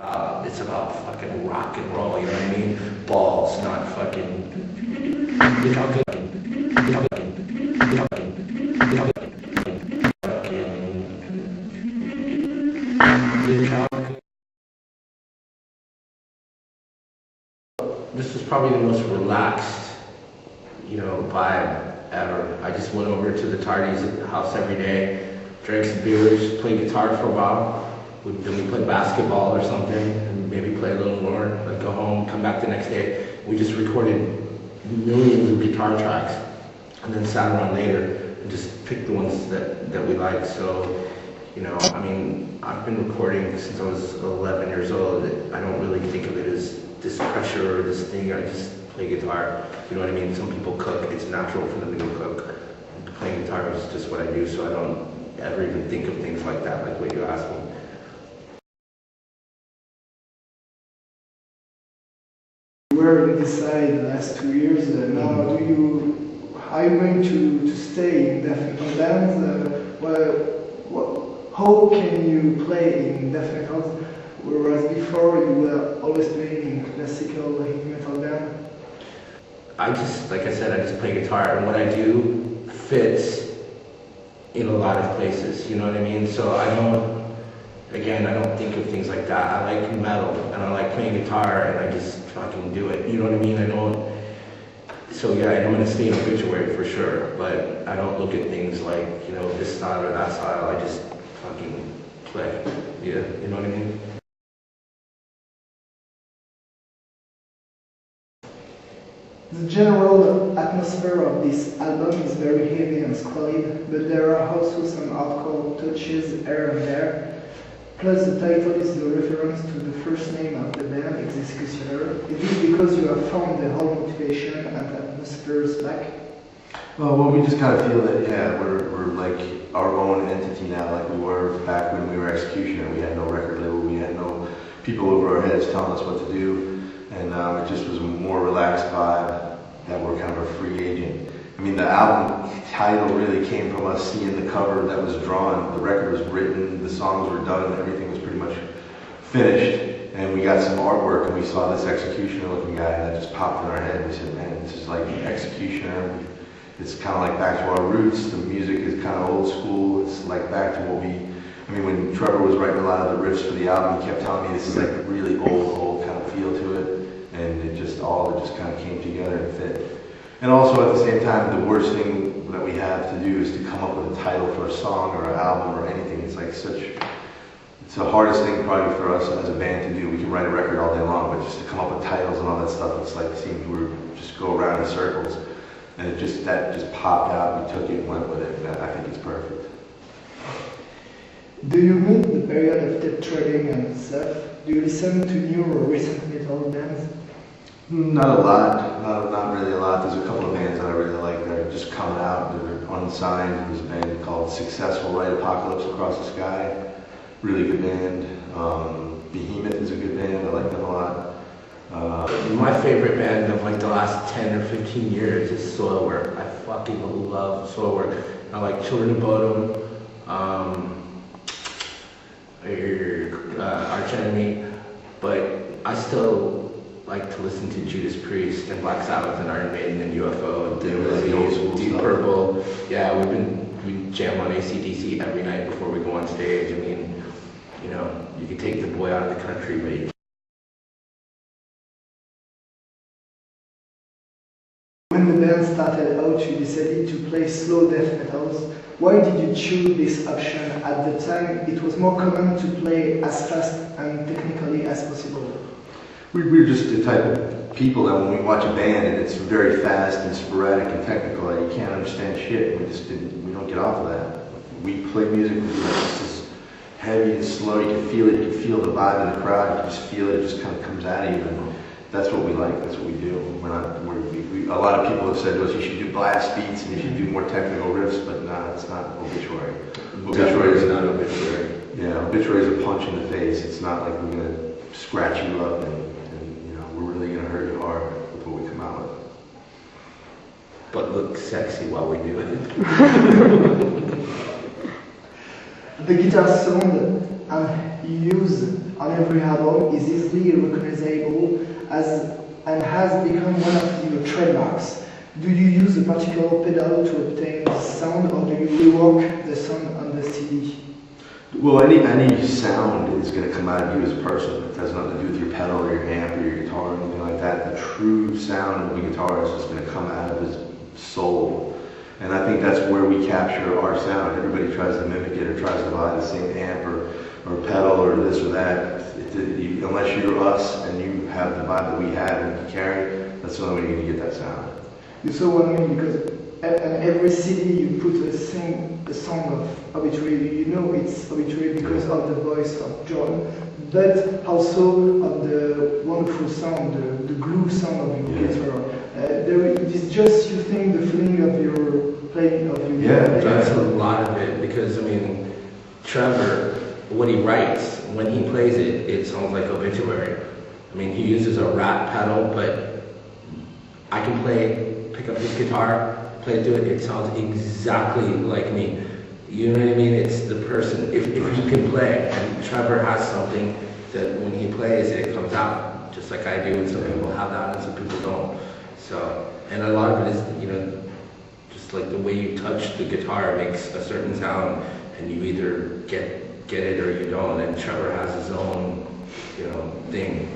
It's about fucking rock and roll, you know what I mean? Balls, not fucking. Look how good. This was probably the most relaxed, vibe ever. I just went over to the Tardy's house every day, drank some beers, played guitar for a while. Then we played basketball or something, and maybe play a little more. Like go home, come back the next day. We just recorded millions of guitar tracks, and then sat around later and just picked the ones that we liked. So, I've been recording since I was 11 years old. I don't really think of it as this pressure or this thing. I just play guitar. You know what I mean? Some people cook. It's natural for them to go cook. And playing guitar is just what I do, so I don't ever even think of things like that, like what you asked me. Where you decide the last 2 years, now are you going to stay in death metal bands? How can you play in death metal, whereas before you were always playing in classical heavy metal band? Like I said, I just play guitar, and what I do fits in a lot of places, you know what I mean? So I don't think of things like that. I like metal, and I like playing guitar, and I just fucking do it, you know what I mean? I'm gonna stay in Obituary for sure, but I don't look at things like, this style or that style. I just fucking play, yeah, you know what I mean? The general atmosphere of this album is very heavy and squalid, but there are also some hardcore touches here and there. Plus, the title is a reference to the first name of the band, Executioner. Is this because you have found the whole motivation and atmospheres back? Well, we just kind of feel that, yeah, we're like our own entity now, like we were back when we were Executioner. We had no record label, we had no people over our heads telling us what to do, and it just was a more relaxed vibe that we're kind of a free agent. I mean, the album title really came from us seeing the cover that was drawn. The record was written, the songs were done, everything was pretty much finished. And we got some artwork, and we saw this Executioner looking guy, and that just popped in our head. We said, man, this is like Executioner. It's kind of like back to our roots. The music is kind of old school. It's like back to when Trevor was writing a lot of the riffs for the album, he kept telling me this is like a really old kind of feel to it. And it just kind of came together and fit. And also at the same time, the worst thing that we have to do is to come up with a title for a song or an album or anything. It's the hardest thing probably for us as a band to do. We can write a record all day long, but just to come up with titles and all that stuff, it's like it seems we just go around in circles. And that just popped out, we took it and went with it, and I think it's perfect. Do you meet the period of tape trading and stuff? Do you listen to new or recent metal bands? Not a lot, not really a lot. There's a couple of bands that I really like that are just coming out. They're unsigned. There's a band called Successful Right Apocalypse Across the Sky. Really good band. Behemoth is a good band. I like them a lot. My favorite band of like the last 10 or 15 years is Soilwork. I fucking love Soilwork. I like Children of Bodom, Arch Enemy, but I still like to listen to Judas Priest and Black Sabbath and Iron Maiden and UFO and Deep Purple. Yeah, we jam on AC/DC every night before we go on stage. I mean, you can take the boy out of the country, but you When the band started out, you decided to play slow death metals. Why did you choose this option? At the time, it was more common to play as fast and technically as possible. We're just the type of people that when we watch a band and it's very fast and sporadic and technical and you can't understand shit, we don't get off of that. We play music with just heavy and slow, you can feel it, you can feel the vibe in the crowd, you can just feel it, it just kind of comes at you, and that's what we like, that's what we do. A lot of people have said to us, you should do blast beats and you should do more technical riffs, but no, it's not Obituary. Obituary is not Obituary. Yeah, Obituary is a punch in the face. It's not like we're going to scratch you up and we're really going to hurt you hard with what we come out with. But look sexy while we do it. The guitar sound used on every album is easily recognizable and has become one of your trademarks. Do you use a particular pedal to obtain the sound, or do you rework the sound on the CD? Well, any sound is going to come out of you as a person. It has nothing to do with your pedal or your amp or your guitar or anything like that. The true sound of the guitarist is going to come out of his soul. And I think that's where we capture our sound. Everybody tries to mimic it or tries to buy the same amp or pedal or this or that. Unless you're us and you have the vibe that we have and you carry, that's the only way you're going to get that sound. You saw what I mean? Because in every CD you put a song of Obituary. You know it's Obituary because of the voice of John, but also of the wonderful sound, the glue sound of your guitar. It is just you think the feeling of your playing of your Yeah, That's a lot of it because, I mean, Trevor, what he writes, when he plays it, it sounds like Obituary. I mean, he uses a rat pedal, but I can pick up his guitar, play it to it, it sounds exactly like me. You know what I mean? It's the person, if you can play, and Trevor has something that when he plays, it comes out, just like I do, and some people have that and some people don't. So, and a lot of it is, you know, just like the way you touch the guitar makes a certain sound, and you either get it or you don't, and Trevor has his own, you know, thing.